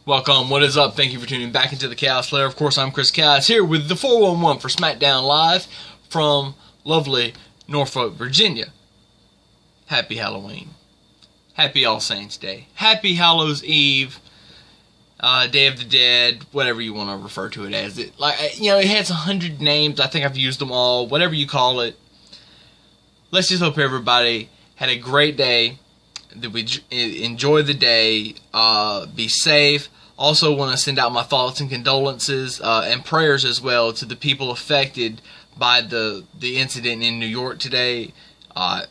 Welcome, what is up? Thank you for tuning back into the Chaos Lair. Of course, I'm Chris Chaos here with the 411 for Smackdown Live from lovely Norfolk, Virginia. Happy Halloween. Happy All Saints Day. Happy Hallows Eve. Day of the Dead, whatever you want to refer to it as. It has 100 names. I think I've used them all. Whatever you call it. Let's just hope everybody had a great day. That we enjoy the day. Be safe. Also want to send out my thoughts and condolences and prayers as well to the people affected by the incident in New York today. I'm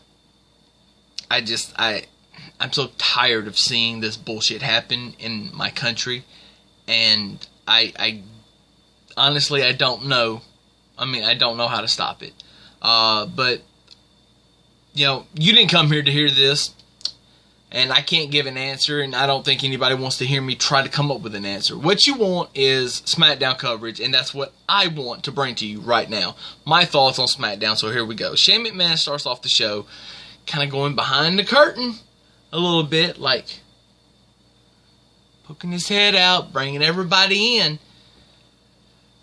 so tired of seeing this bullshit happen in my country, and I honestly I don't know. I don't know how to stop it. But you didn't come here to hear this. And I can't give an answer, and I don't think anybody wants to hear me try to come up with an answer. What you want is Smackdown coverage, and that's what I want to bring to you right now. My thoughts on Smackdown, so here we go. Shane McMahon starts off the show kind of going behind the curtain a little bit, like poking his head out, bringing everybody in.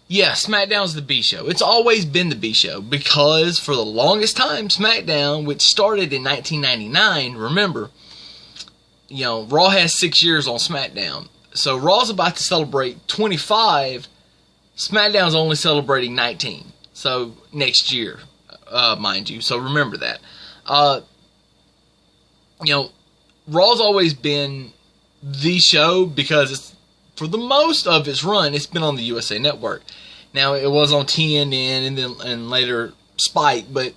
Yeah, SmackDown's the B show. It's always been the B show because for the longest time, SmackDown, which started in 1999, remember, Raw has 6 years on SmackDown. So Raw's about to celebrate 25. SmackDown's only celebrating 19. So next year, mind you. So remember that. Raw's always been the show because it's, for the most of its run, it's been on the USA Network. Now, it was on TNN and later Spike, but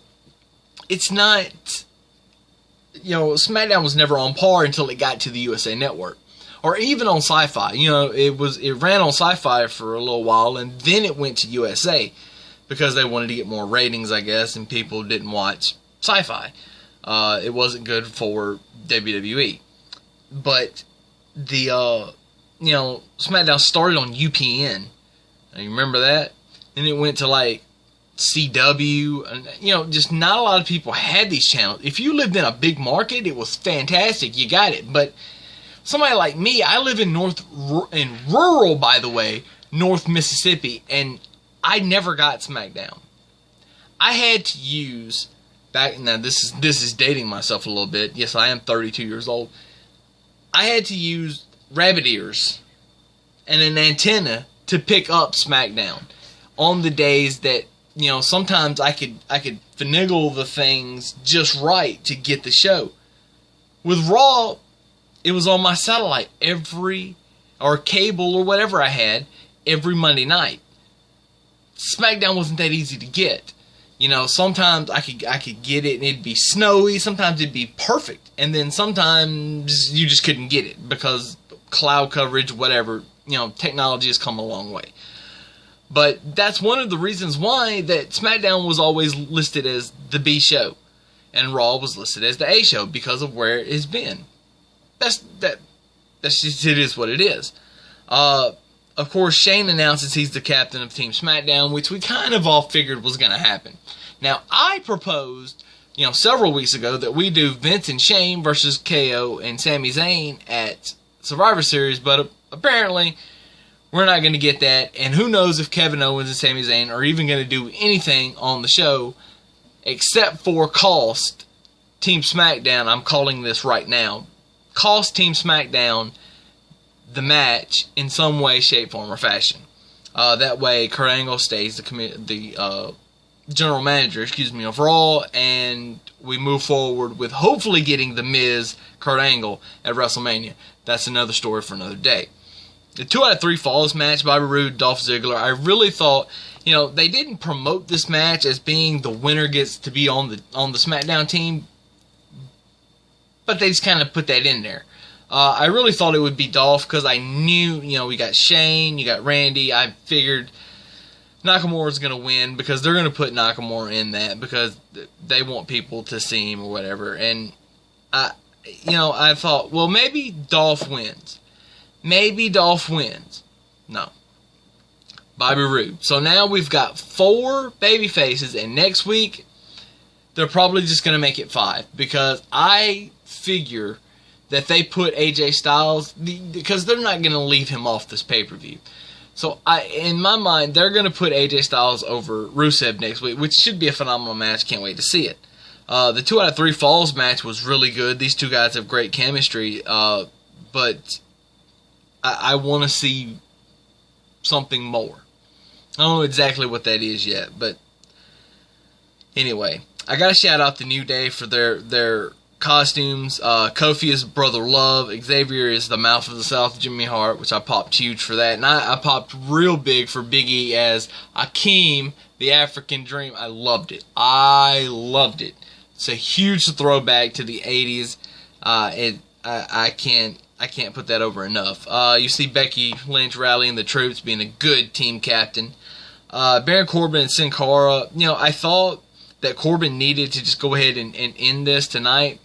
it's not... SmackDown was never on par until it got to the USA Network, or even on Sci-Fi. It ran on Sci-Fi for a little while, and then it went to USA because they wanted to get more ratings, I guess, and people didn't watch Sci-Fi. It wasn't good for WWE, but the SmackDown started on UPN. Now, you remember that? And it went to like CW, and just not a lot of people had these channels. If you lived in a big market, it was fantastic, you got it. But somebody like me, I live in rural, by the way, North Mississippi, and I never got SmackDown. I had to use now this is dating myself a little bit. Yes, I am 32 years old. I had to use rabbit ears and an antenna to pick up SmackDown on the days that sometimes I could finagle the things just right to get the show. With Raw, it was on my satellite or cable or whatever I had every Monday night. SmackDown wasn't that easy to get. Sometimes I could get it and it'd be snowy. Sometimes it'd be perfect, and then sometimes you just couldn't get it because cloud coverage, whatever. Technology has come a long way. But that's one of the reasons why that SmackDown was always listed as the B show, and Raw was listed as the A show because of where it has been. That's just, it is what it is. Of course, Shane announces he's the captain of Team SmackDown, which we kind of all figured was going to happen. Now, I proposed, several weeks ago that we do Vince and Shane versus KO and Sami Zayn at Survivor Series, but apparently we're not going to get that, and who knows if Kevin Owens and Sami Zayn are even going to do anything on the show except for cost Team SmackDown. I'm calling this right now. Cost Team SmackDown the match in some way, shape, form, or fashion. That way, Kurt Angle stays the general manager, of Raw, and we move forward with hopefully getting The Miz, Kurt Angle at WrestleMania. That's another story for another day. The 2 out of 3 Falls match, Bobby Roode, Dolph Ziggler, I really thought, they didn't promote this match as being the winner gets to be on the SmackDown team, but they just kind of put that in there. I really thought it would be Dolph because I knew, we got Shane, you got Randy. I figured Nakamura's going to win because they're going to put Nakamura in that because they want people to see him or whatever. And, I thought, well, maybe Dolph wins. Maybe Dolph wins. No. Bobby Roode. So now we've got 4 baby faces, and next week they're probably just going to make it 5 because I figure that they put AJ Styles, because they're not going to leave him off this pay-per-view. So, in my mind, they're going to put AJ Styles over Rusev next week, which should be a phenomenal match. Can't wait to see it. The 2 out of 3 Falls match was really good. These two guys have great chemistry, but I want to see something more. I don't know exactly what that is yet, but anyway, I got to shout out the New Day for their costumes. Kofi is Brother Love. Xavier is the Mouth of the South, Jimmy Hart, which I popped huge for that. And I popped real big for Big E as Akeem, the African Dream. I loved it. I loved it. It's a huge throwback to the 80s. I can't put that over enough. You see Becky Lynch rallying the troops, being a good team captain. Baron Corbin and Sin Cara. I thought that Corbin needed to just go ahead and end this tonight,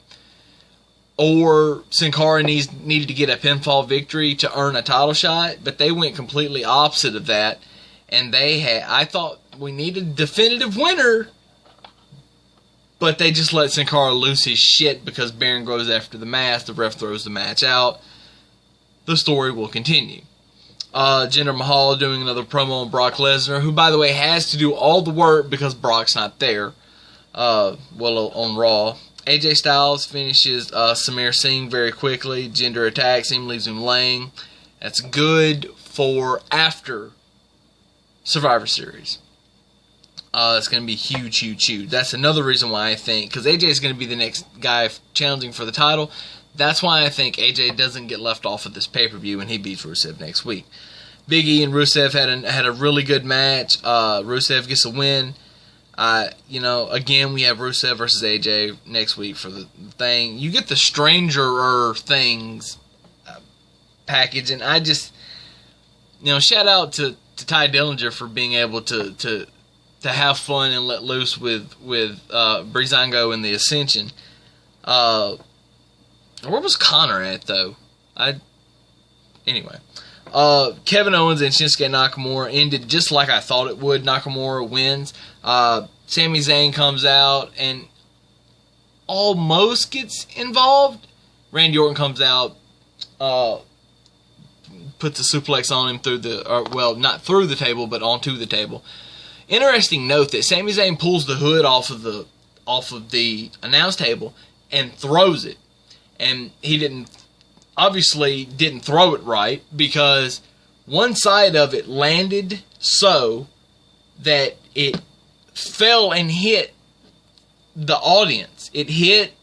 or Sin Cara needed to get a pinfall victory to earn a title shot, but they went completely opposite of that, and I thought we needed a definitive winner, but they just let Sin Cara lose his shit because Baron goes after the mask, the ref throws the match out. The story will continue. Jinder Mahal doing another promo on Brock Lesnar, who, by the way, has to do all the work because Brock's not there. On Raw. AJ Styles finishes Samir Singh very quickly. Jinder attacks him, leaves him laying. That's good for after Survivor Series. It's going to be huge, huge, huge. That's another reason why I think, because AJ is going to be the next guy challenging for the title. That's why I think AJ doesn't get left off of this pay-per-view and he beats Rusev next week. Big E and Rusev had a really good match. Rusev gets a win. Again, we have Rusev versus AJ next week for the thing. You get the Stranger Things package, and I just, shout out to Ty Dillinger for being able to have fun and let loose with Breezango and the Ascension. Where was Connor at, though? Anyway. Kevin Owens and Shinsuke Nakamura ended just like I thought it would. Nakamura wins. Sami Zayn comes out and almost gets involved. Randy Orton comes out, puts a suplex on him not through the table, but onto the table. Interesting note that Sami Zayn pulls the hood off of the announce table and throws it. And he obviously didn't throw it right because one side of it landed so that it fell and hit the audience. It hit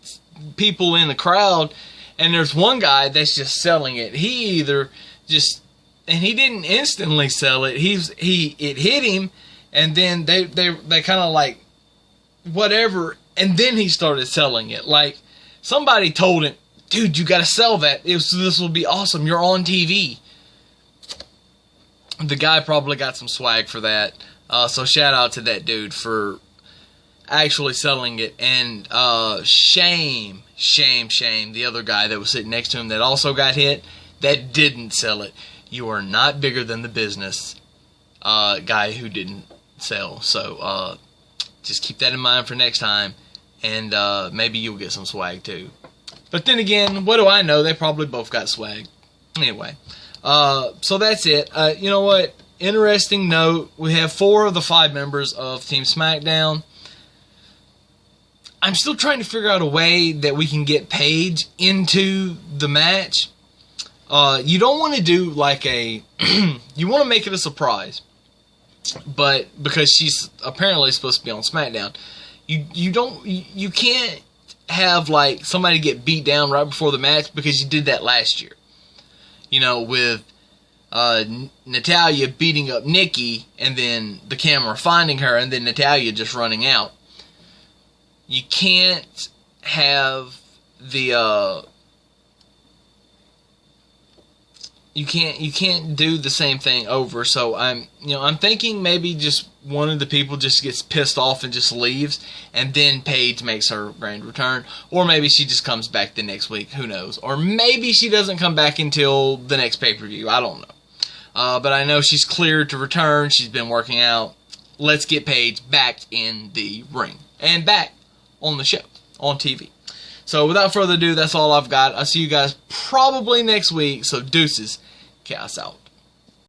people in the crowd, and there's one guy that's just selling it. He didn't instantly sell it. It hit him, and then they kind of like whatever, and then he started selling it. Like somebody told him, dude, you gotta sell that. This will be awesome. You're on TV. The guy probably got some swag for that. So shout out to that dude for actually selling it. And shame. The other guy that was sitting next to him that also got hit, that didn't sell it. You are not bigger than the business guy who didn't sell. So just keep that in mind for next time. And maybe you'll get some swag too. But then again, what do I know? They probably both got swag. Anyway, so that's it. You know what? Interesting note. We have 4 of the 5 members of Team Smackdown. I'm still trying to figure out a way that we can get Paige into the match. You don't want to do like a... you want to make it a surprise. But because she's apparently supposed to be on SmackDown, you can't have like somebody get beat down right before the match because you did that last year. With Natalya beating up Nikki and then the camera finding her and then Natalya just running out. You can't have the you can't do the same thing over. So I'm thinking maybe just one of the people just gets pissed off and just leaves, and then Paige makes her grand return, or maybe she just comes back the next week. Who knows? Or maybe she doesn't come back until the next pay-per-view. I don't know. But I know she's cleared to return. She's been working out. Let's get Paige back in the ring and back on the show on TV. So without further ado, that's all I've got. I'll see you guys probably next week. So deuces. Chaos out.